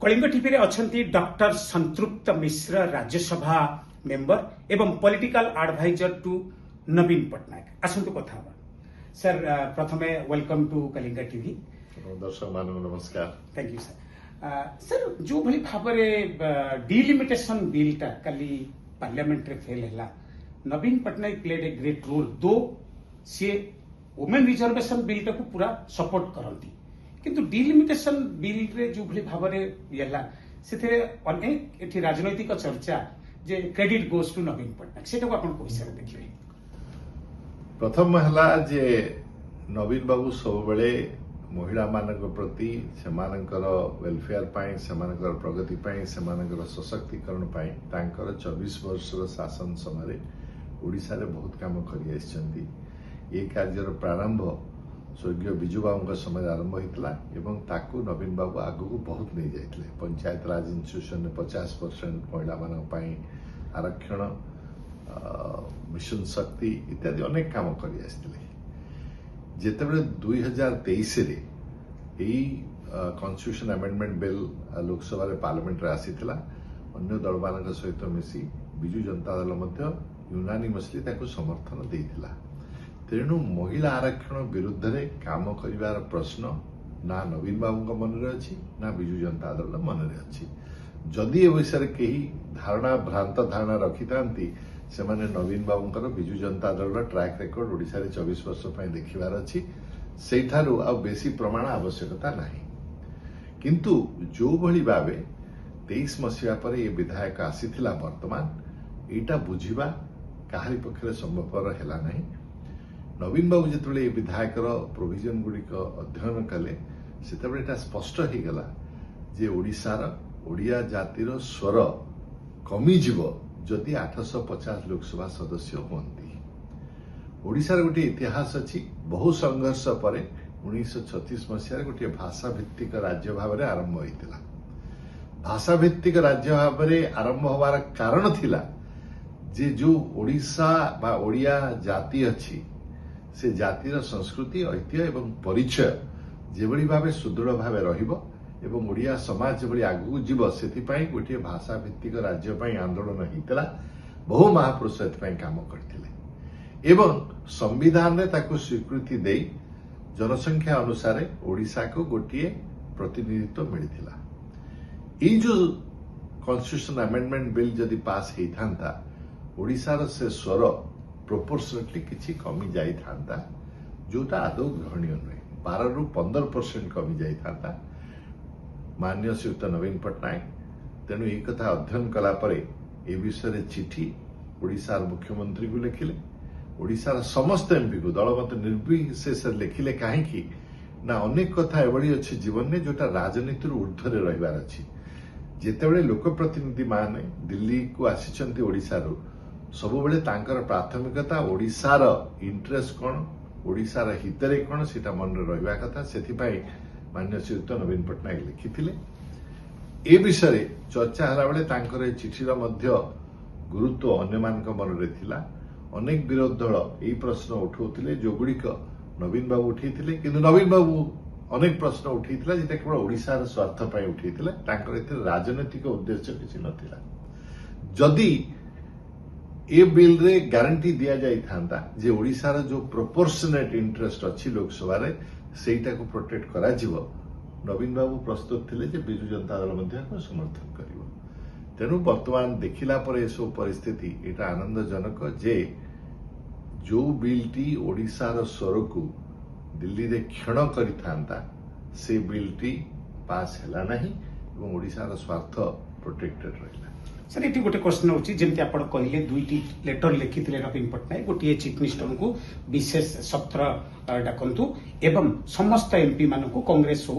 Kalinga TV अच्छी doctor संतृप्त मिश्र Rajya Sabha member एवं पॉलिटिकल एडवाइजर टू नवीन पट्टनायक आसतु कथा सर प्रथमे वेलकम टू कलिंग टीवी। दर्शक मान नमस्कार। Thank you sir. सर जो भली भाव में डिलिमिटेशन बिलटा काली पार्लियामेंट रे फेल है, Naveen Patnaik played a great role to see women reservation बिलटा को पूरा सपोर्ट करती, किंतु डिलिमिटेशन बिल रे जो भली भाव से अनेक एठी राजनैतिक चर्चा जे क्रेडिट गोज टू नवीन पट्टनायक सेटा को आपण कोई सर देखिए। प्रथम हला जे नवीन बाबू सब बेले महिला मानक प्रति सेमानकर वेलफेयर पाई सेमानकर प्रगति पाई सेमानकर सशक्तिकरण पाई तांकर 24 वर्षर शासन समय ओडिशा रे बहुत काम करि आछंती। ए कार्यर प्रारंभ स्वर्गीय विजु बाबू समय आरंभ होता एवं ताकू नवीन बाबू आगु को बहुत नहीं जाते। पंचायत राज इंस्टीट्यूशन में 50% महिला मानी आरक्षण, मिशन शक्ति इत्यादि अनेक काम कर जितेबाला 2023 constitution amendment bill Lok Sabha parliament आसीथिला, अन्य दल मान सहित मिसी विजु जनता दल यूनानिमसली समर्थन देइथिला। तेणु महिला आरक्षण विरुद्ध रे काम करिवार प्रश्न ना नवीन बाबू मन रे अछि ना विजु जनता दल मन रे अछि। जदि ए विषय कहीं धारणा भ्रांत धारणा रखि थांती से माने नवीन बाबूंकर विजु जनता दल ट्रैक रेकर्ड ओडिशा रे 24 वर्ष पय देखिवार अछि, सेठारु आ बेसी प्रमाण आवश्यकता नाही। किंतु जो भली भावे 23 मसिया पर ये विधायक आसीथिला, वर्तमान एटा बुझिबा काहारी पक्षरे संभवपर हेला नाही। नवीन बाबू जिते विधायकर प्रोविजन गुड़िक अध्ययन कले से स्पष्ट हो गला जे ओडिशार ओडिया जातिर स्वर कमिजिव जदि 850 लोकसभा सदस्य होती। ओडिशार गोटे इतिहास अच्छी, बहु संघर्ष पर 1936 मसीह गोटे भाषा भित्तिक राज्य भाव में आरंभ होता। भाषा भित्तिक राज्य भाव में आरंभ होवार कारण थिला जे जो ओडिशा बा ओडिया जाति अच्छी से जातिर संस्कृति ऐतिह्य एवं परिचय जेभली भावे सुदृढ़ भावे रहिबो एवं ओडिया समाज जेभली आगु जीव सेथिपाई गोटे भाषा भित्तिक राज्य पाई आंदोलन हितला। बहु महापुरुष एथिपाई काम करथिले एवं संविधान रे ताको स्वीकृति देई जनसंख्या अनुसार ओडिशा को गोटे प्रतिनिधित्व मिलिथिला। ई जो कॉन्स्टिट्यूशन अमेंडमेंट बिल जदि पास हेइथांता ओडिशार से स्वर प्रोपोर्शनेटली किछि कमी जाई थांता, जोटा आदौ ग्रहणीय नुहे। 12 रु 15% कमी जाई थांता। माननीय श्रीयुक्त नवीन पट्टनायक तेणु ये कथा अध्ययन कला परे ए विषय चिठी ओडिशार मुख्यमंत्री को लिखिले, ओडिशार समस्त एमपी को दलमत निर्विशेष लिखिले। कहीं ना अनेक कथा एभली अच्छी जीवन में जोटा राजनीति ऊर्ध्वर रहिबार अछि। जेतेबेले लोकप्रतिनिधि माने दिल्ली को आसिचंती ओडिशारू सबुबले तांकर प्राथमिकता ओडिशार इंटरेस्ट कौन, ओडिशार हितरे कौन सेटा मन रहिबा कथा। सेथिपाई माननीय श्रीयुक्त नवीन पट्टनायक लिखिथिले। ए विषय चर्चा हला बेले तांकर ए चिठीर मध्य गुरुत्व अन्य मानक मन रे थिला। अनेक विरोध दल एई प्रश्न उठाउथिले जो गुड़िक नवीन बाबू उठैथिले, किंतु नवीन बाबू अनेक प्रश्न उठैथिला जेटा केवल ओडिशार स्वार्थ पाई उठैथिले। तांकर एते राजनीतिक उद्देश्य किछि नथिला। जदि ए बिल रे गारंटी दिया जाई थांता जे ओडिशार जो प्रोपोर्शनेट इंटरेस्ट अच्छी लोकसभा रे सेटा को प्रोटेक्ट करा जिवो, नवीन बाबू प्रस्तुत थिले जे बिजु जनता दल मध्य को समर्थन करिवो। तेणु वर्तमान देखिला पर एसो परिस्थिति एटा आनंदजनक जे जो बिलटी ओडिशार स्वर को दिल्ली रे क्षण करि थांता से बिलटी पास हैला नहीं एवं ओडिशार स्वार्थ प्रोटेक्टेड रहिला। सर ये गोटे क्वेश्चन होची जेमती आपण कहले दुईटी लेटर लिखिथिले नवीन पट्टनायक, गोटे चीफ मिनिस्टर को विशेष सत्र डाकंतु एवं समस्त एमपी मानकु कांग्रेस हो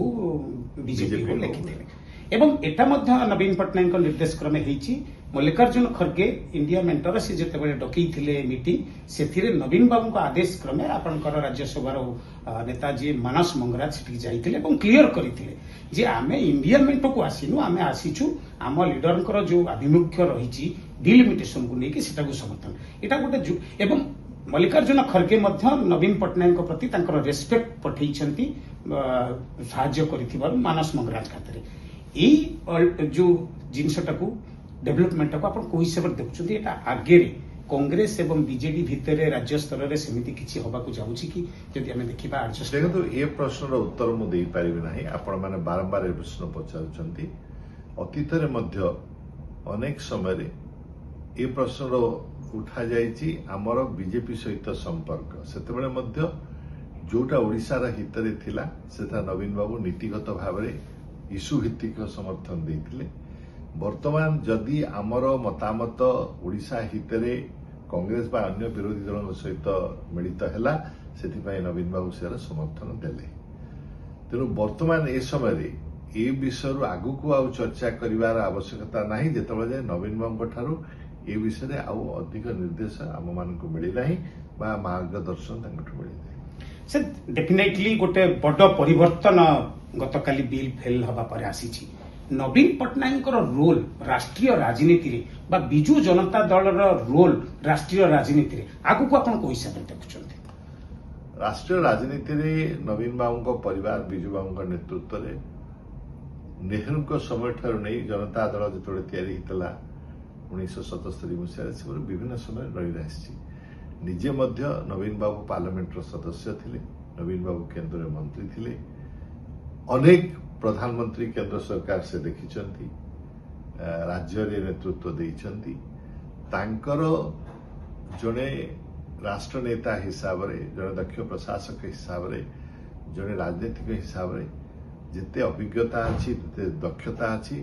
बीजेपी को लिखिथिले एवं एटा मध्य नवीन पट्टनायक निर्देश क्रमे हेची। मल्लिकार्जुन खड़गे इंडिया मेंटर से जेतेबेले डकैथिले मीटिंग सेथिरे नवीन बाबू को आदेश क्रमे आपनकर राज्यसभा नेताजी मानस मंगराज सेठी जाइथिले एवं क्लियर करिथिले जे आमे इंडिया मेंट को आसीनु, आमे आसीछु आम लीडरकर जो आभिमुख्य रही डिलिमिटेशन को लेकिन सेटा को समर्थन एटा गोटे एवं मल्लिकार्जुन खड़गे मध्य नवीन पट्टनायक प्रति तांकर रेस्पेक्ट पठेइछंती साहाय्य करिथिबार मानस मंगराज खातिर। ଏଇ जो जिनसटाକୁ डेभलपमेंट आप कोई हिसाब से देखुं एटा आगे कांग्रेस एवं बीजेडी भितर राज्य स्तर में सेमती किसी हवा जाऊँगी कि जदि आम देखा आडजस्ट देखो ये प्रश्नर उत्तर मुझे दे पारि नहीं आपण मैंने बारंबार ये प्रश्न पचार अतीत अनेक समय ये प्रश्न उठा जाइए आमर बीजेपी सहित संपर्क से जोटा ओडिशार हित थिला सेटा नवीन बाबू नीतिगत भाव में इश्यू भित्तिक समर्थन देते वर्तमान जदि आमर मतामत ओडिशा हित कांग्रेस बा अन्य विरोधी दल सहित मिलित है से नवीन बाबू से समर्थन देले तेणु वर्तमान ए समय ए विषय आगु को आउ चर्चा करिवार आवश्यकता नहीं जेतबेले जाए नवीन बाबू ठारू ए विषय आउ अधिक निर्देश आम मान मिलना बा मार्गदर्शन मिलना से डेफिनेटली गोटे बड़ परिवर्तन गतकाली बिल फेल हवा पर आसी नवीन पट्टनायक रोल राष्ट्रीय राजनीति रे बा बिजू जनता दल रोल राष्ट्रीय राजनीति रे आगु को आपण को हिसाब से देखुछन्ते राष्ट्रीय राजनीति रे नवीन बाबू परिवार बिजू बाबू नेतृत्व रे नेहरू समय ठार नहीं जनता दल जो तैयारी होता 1977 मसीह विभिन्न समय रही निजे मध्य नवीन बाबू पार्लियामेंट सदस्य थिले नवीन बाबू केंद्र मंत्री थिले अनेक प्रधानमंत्री केंद्र सरकार से देखिछंती राज्य रे नेतृत्व देइछंती तांकर जने राष्ट्र नेता हिसाब रे जने दक्ष प्रशासक हिसाब रे जने राजनीतिक हिसाब रे जिते अभिज्ञता अछि जिते दक्षता अछि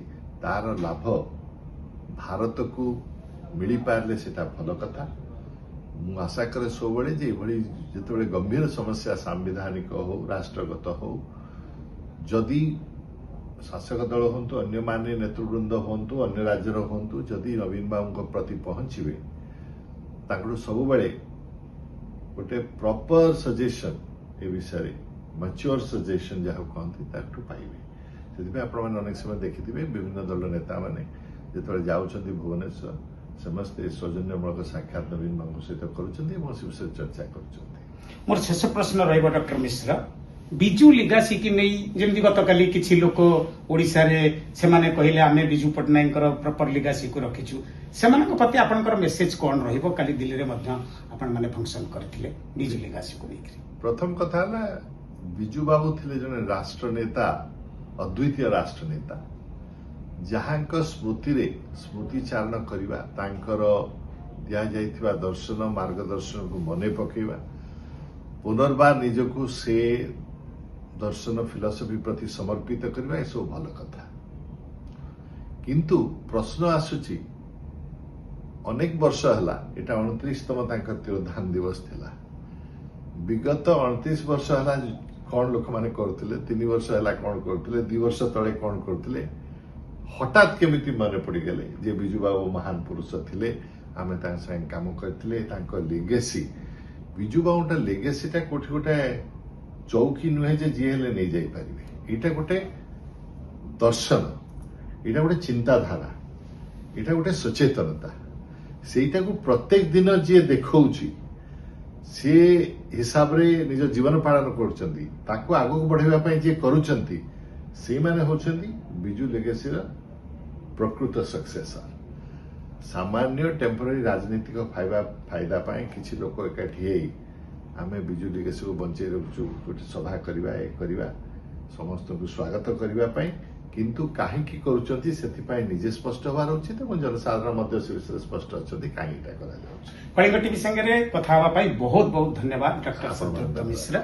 तार लाभ भारत को मिली पारले सेटा भल कथा मु आशा करे सब बड़े जे भली जते गंभीर समस्या संवैधानिक हो राष्ट्रगत हो जदि शासक दल हूँ अन्य माने नेतृवृंद हूँ अन्य राज्यर हूँ जदि नवीन बाबू प्रति पहुंचे सब बड़े गोटे प्रॉपर सजेशन ए विषय मैच्योर सजेशन जहाँ कहते पाइबे से आपण अनेक समय देखिथे विभिन्न दल नेता मैंने जो जाऊँच भुवनेश्वर समस्ते सौजन्यमूलक साक्षात नवीन बाबू सहित कर चर्चा कर मोर शेष प्रश्न रहा डॉक्टर मिश्र बिजू लिगासी की नहीं जमी गतकाली किसी लोक ओडिशा रे सेमाने कहले आमे बिजू पट्टनायक प्रॉपर लिगासी को रखिछु सेमानक प्रति आपनकर मेसेज कोन रहिबो काली दिल्ली रे मध्य आपण माने फंक्शन करथिले बिजू लिगासी को लेकर प्रथम कथा ना बिजू बाबू थिले जने राष्ट्र नेता अद्वितीय राष्ट्र नेता जहाँ स्मृति रे स्मृति चारण करवा तांकर दिया जाइथिबा दर्शन मार्गदर्शन को मने पकेवा पुनर्बार निजको से दर्शन फिलोसफी प्रति समर्पित करवा ये सब भल कथा किंतु प्रश्न आसुची अनेक वर्ष हला एटा 29तम तांकर तिरोधान दिवस थिला विगत 29 वर्ष हला कौन लोक माने करथिले 3 वर्ष हला कौन करथिले 2 वर्ष तळे कौन करथिले हठात केमिति मन पड़ी गले जे बिजू बाबू महान पुरुष थिले आमे तांक संग काम करथिले तांक लेगेसी बिजू बाबूटा लेगेसीटा कोठी गोटे चौकी नुहे जे जी हेले नहीं जाई पारिबे एटा गोटे दर्शन एटा गोटे चिंताधारा एटा गोटे सचेतनता सेटा को प्रत्येक दिन जे देखौची से हिसाब रे निज जीवन पालन करचंती ताको आगो बढ़ाइबा पई जे करूचंती से माने होचंती बिजू लेगेसी रा प्रकृत सक्सेसर सामान्य टेम्पोरारी राजनीतिक फायदा पाए किसी लोक एकाठी आमे बिजू लेगेसी को बंचे रखुचु गोटे सभा करवा समस्त को स्वागत करने किंतु कहीं करुचंती से निजे स्पष्ट हबार उचित और जनसाधारण मध्य से विषय स्पष्ट अच्छा कहीं कलिंग टीवी संगे कथा बहुत बहुत धन्यवाद डॉक्टर संतृप्त मिश्र।